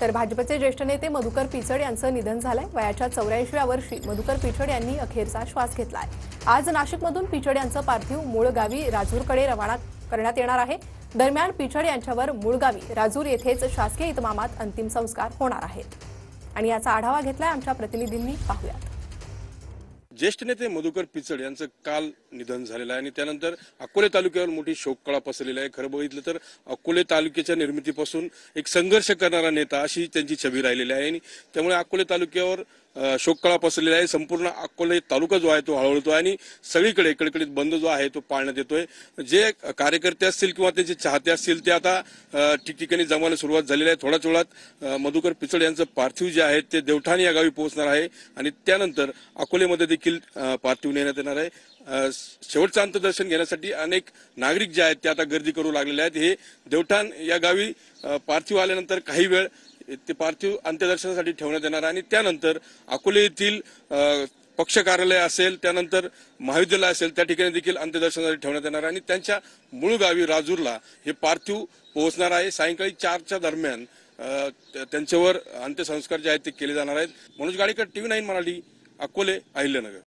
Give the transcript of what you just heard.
तर भाजपचे ज्येष्ठ नेते मधुकर पिचड यांचं निधन झालंय। वयाच्या 84व्या वर्षी मधुकर पिचड यांनी अखेरचा श्वास घेतलाय। आज नाशिकमधून पिचड यांचं पार्थिव मूळ गावी राजूरकडे रवाना करण्यात येणार आहे। दरम्यान पिचड यांच्यावर मूळ गावी राजूर येथेच शासकीय इतमामात अंतिम संस्कार होणार आहेत। आणि याचा आढावा घेतलाय आमच्या प्रतिनिधींनी, पाहूयात। ज्येष्ठ नेते मधुकर पिचड यांचं काल निधन झालेलं आहे आणि त्यानंतर अकोले तालुक्यावर मोठी शोककळा पसरलेली आहे। खरं बघितलं तर अकोले तालुक्याच्या निर्मितीपासून एक संघर्ष करणारा नेता अशी त्यांची छबी राहिलेली आहे आणि त्यामुळे अकोले तालुक्यावर शोककळा पसरलेला आहे। संपूर्ण अकोले तालुका जो आहे तो हळहळतोय आणि सगळीकडे कडकडीत बंद जो आहे तो पाळण्यात येतोय। जे कार्यकर्ते असतील किंवा त्यांचे चाहते असतील ते आता ठिकठिकाणी जमायला सुरुवात झालेली आहे। थोड्याच वेळात मधुकर पिचड यांचं पार्थिव जे आहे ते देवठाण या गावी पोहोचणार आहे आणि त्यानंतर अकोलेमध्ये देखील पार्थिव नेण्यात येणार आहे। शेवटचं अंत्यदर्शन घेण्यासाठी अनेक नागरिक जे आहेत ते आता गर्दी करू लागलेले आहेत। हे देवठाण या गावी पार्थिव आल्यानंतर काही वेळ ते पार्थिव अंत्यदर्शनासाठी ठेवण्यात येणार आणि त्यानंतर अकोले येथील पक्ष कार्यालय असेल, त्यानंतर महाविद्यालय असेल, त्या ठिकाणी देखील अंत्यदर्शनासाठी ठेवण्यात येणार आणि त्यांच्या मूळ गावी राजूरला हे पार्थिव पोहोचणार आहे। सायंकाळी 4च्या दरम्यान त्यांच्यावर अंत्यसंस्कार जे आहेत ते केले जाणार आहेत। मनोज गाडीकर, TV9 मराठी, अकोले, अहिल्यानगर।